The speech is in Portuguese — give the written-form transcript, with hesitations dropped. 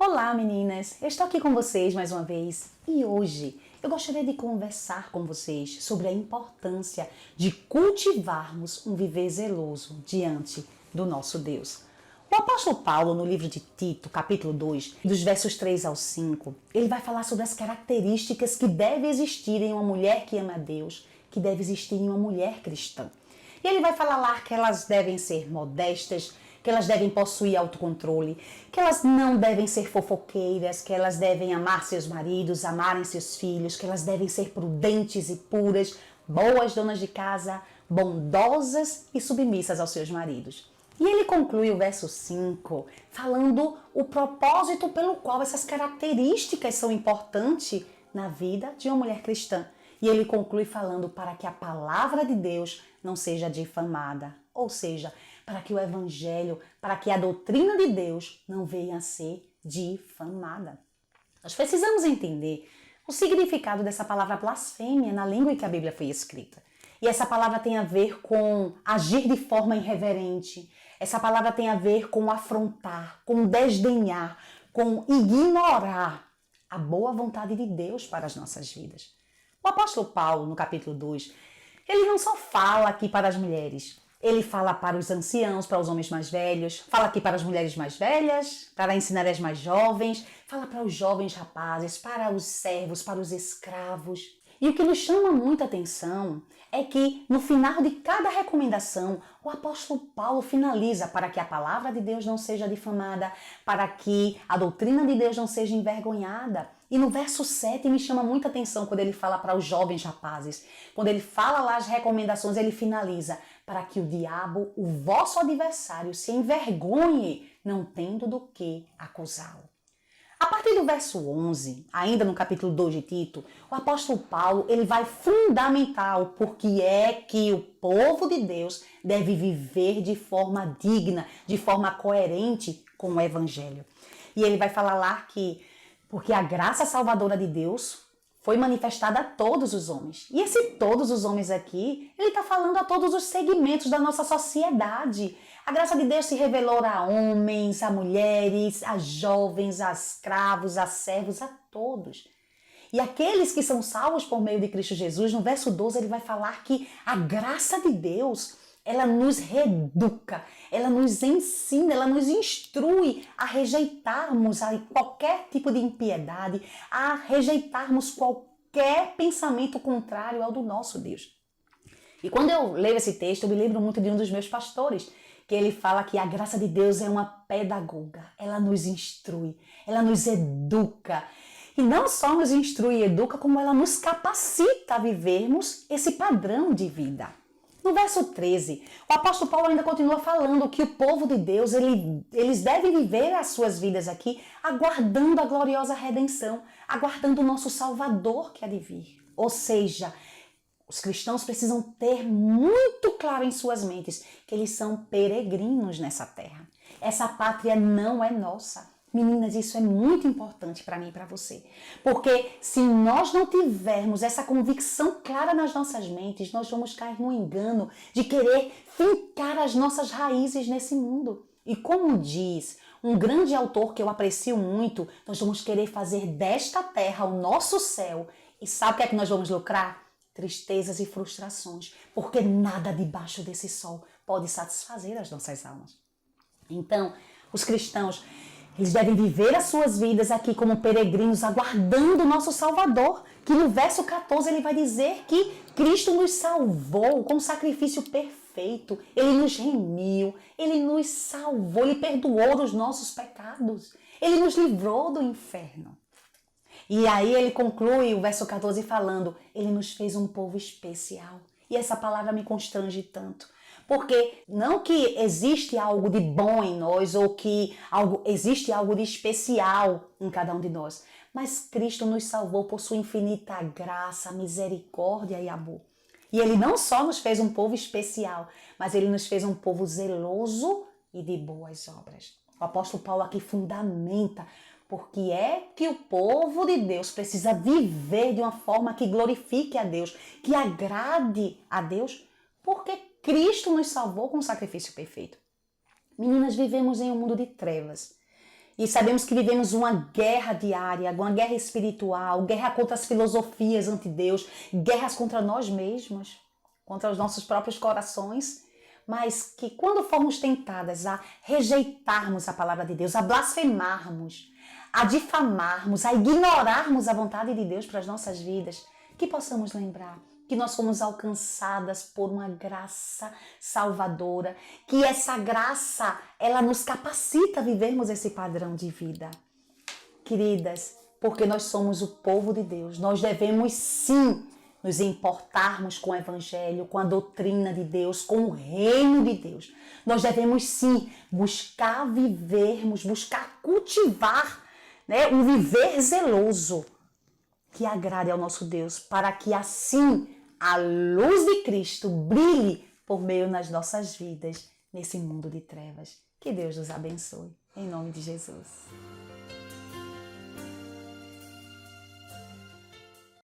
Olá meninas, eu estou aqui com vocês mais uma vez e hoje eu gostaria de conversar com vocês sobre a importância de cultivarmos um viver zeloso diante do nosso Deus. O apóstolo Paulo, no livro de Tito, capítulo 2, dos versos 3 ao 5, ele vai falar sobre as características que deve existir em uma mulher que ama a Deus, que deve existir em uma mulher cristã. E ele vai falar lá que elas devem ser modestas, que elas devem possuir autocontrole, que elas não devem ser fofoqueiras, que elas devem amar seus maridos, amarem seus filhos, que elas devem ser prudentes e puras, boas donas de casa, bondosas e submissas aos seus maridos. E ele conclui o verso 5 falando o propósito pelo qual essas características são importantes na vida de uma mulher cristã. E ele conclui falando para que a palavra de Deus não seja difamada, ou seja, para que o evangelho, para que a doutrina de Deus não venha a ser difamada. Nós precisamos entender o significado dessa palavra blasfêmia na língua em que a Bíblia foi escrita. E essa palavra tem a ver com agir de forma irreverente. Essa palavra tem a ver com afrontar, com desdenhar, com ignorar a boa vontade de Deus para as nossas vidas. O apóstolo Paulo, no capítulo 2, ele não só fala aqui para as mulheres, ele fala para os anciãos, para os homens mais velhos, fala aqui para as mulheres mais velhas, para ensinar as mais jovens, fala para os jovens rapazes, para os servos, para os escravos. E o que nos chama muita atenção é que no final de cada recomendação, o apóstolo Paulo finaliza para que a palavra de Deus não seja difamada, para que a doutrina de Deus não seja envergonhada. E no verso 7 me chama muita atenção quando ele fala para os jovens rapazes. Quando ele fala lá as recomendações, ele finaliza para que o diabo, o vosso adversário, se envergonhe, não tendo do que acusá-lo. A partir do verso 11, ainda no capítulo 2 de Tito, o apóstolo Paulo ele vai fundamentar o porquê é que o povo de Deus deve viver de forma digna, de forma coerente com o evangelho. E ele vai falar lá que porque a graça salvadora de Deus foi manifestada a todos os homens. E esse todos os homens aqui, ele está falando a todos os segmentos da nossa sociedade. A graça de Deus se revelou a homens, a mulheres, a jovens, a escravos, a servos, a todos. E aqueles que são salvos por meio de Cristo Jesus, no verso 12 ele vai falar que a graça de Deus, ela nos reeduca, ela nos ensina, ela nos instrui a rejeitarmos qualquer tipo de impiedade, a rejeitarmos qualquer pensamento contrário ao do nosso Deus. E quando eu leio esse texto, eu me lembro muito de um dos meus pastores, que ele fala que a graça de Deus é uma pedagoga, ela nos instrui, ela nos educa. E não só nos instrui e educa, como ela nos capacita a vivermos esse padrão de vida. No verso 13, o apóstolo Paulo ainda continua falando que o povo de Deus, eles devem viver as suas vidas aqui aguardando a gloriosa redenção, aguardando o nosso Salvador que há de vir. Ou seja, os cristãos precisam ter muito claro em suas mentes que eles são peregrinos nessa terra. Essa pátria não é nossa. Meninas, isso é muito importante para mim e para você. Porque se nós não tivermos essa convicção clara nas nossas mentes, nós vamos cair no engano de querer fincar as nossas raízes nesse mundo. E como diz um grande autor que eu aprecio muito, nós vamos querer fazer desta terra o nosso céu. E sabe o que é que nós vamos lucrar? Tristezas e frustrações. Porque nada debaixo desse sol pode satisfazer as nossas almas. Então, os cristãos, eles devem viver as suas vidas aqui como peregrinos, aguardando o nosso Salvador, que no verso 14 ele vai dizer que Cristo nos salvou com um sacrifício perfeito. Ele nos remiu, ele nos salvou, ele perdoou os nossos pecados, ele nos livrou do inferno. E aí ele conclui o verso 14 falando, ele nos fez um povo especial. E essa palavra me constrange tanto. Porque não que existe algo de bom em nós ou que existe algo de especial em cada um de nós, mas Cristo nos salvou por sua infinita graça, misericórdia e amor. E ele não só nos fez um povo especial, mas ele nos fez um povo zeloso e de boas obras. O apóstolo Paulo aqui fundamenta porque é que o povo de Deus precisa viver de uma forma que glorifique a Deus, que agrade a Deus, porque Cristo nos salvou com um sacrifício perfeito. Meninas, vivemos em um mundo de trevas. E sabemos que vivemos uma guerra diária, uma guerra espiritual, guerra contra as filosofias anti-Deus, guerras contra nós mesmos, contra os nossos próprios corações, mas que quando formos tentadas a rejeitarmos a palavra de Deus, a blasfemarmos, a difamarmos, a ignorarmos a vontade de Deus para as nossas vidas, que possamos lembrar que nós fomos alcançadas por uma graça salvadora, que essa graça, ela nos capacita a vivermos esse padrão de vida. Queridas, porque nós somos o povo de Deus, nós devemos sim nos importarmos com o Evangelho, com a doutrina de Deus, com o reino de Deus. Nós devemos sim buscar vivermos, buscar cultivar, um viver zeloso que agrade ao nosso Deus, para que assim a luz de Cristo brilhe por meio nas nossas vidas, nesse mundo de trevas. Que Deus nos abençoe. Em nome de Jesus.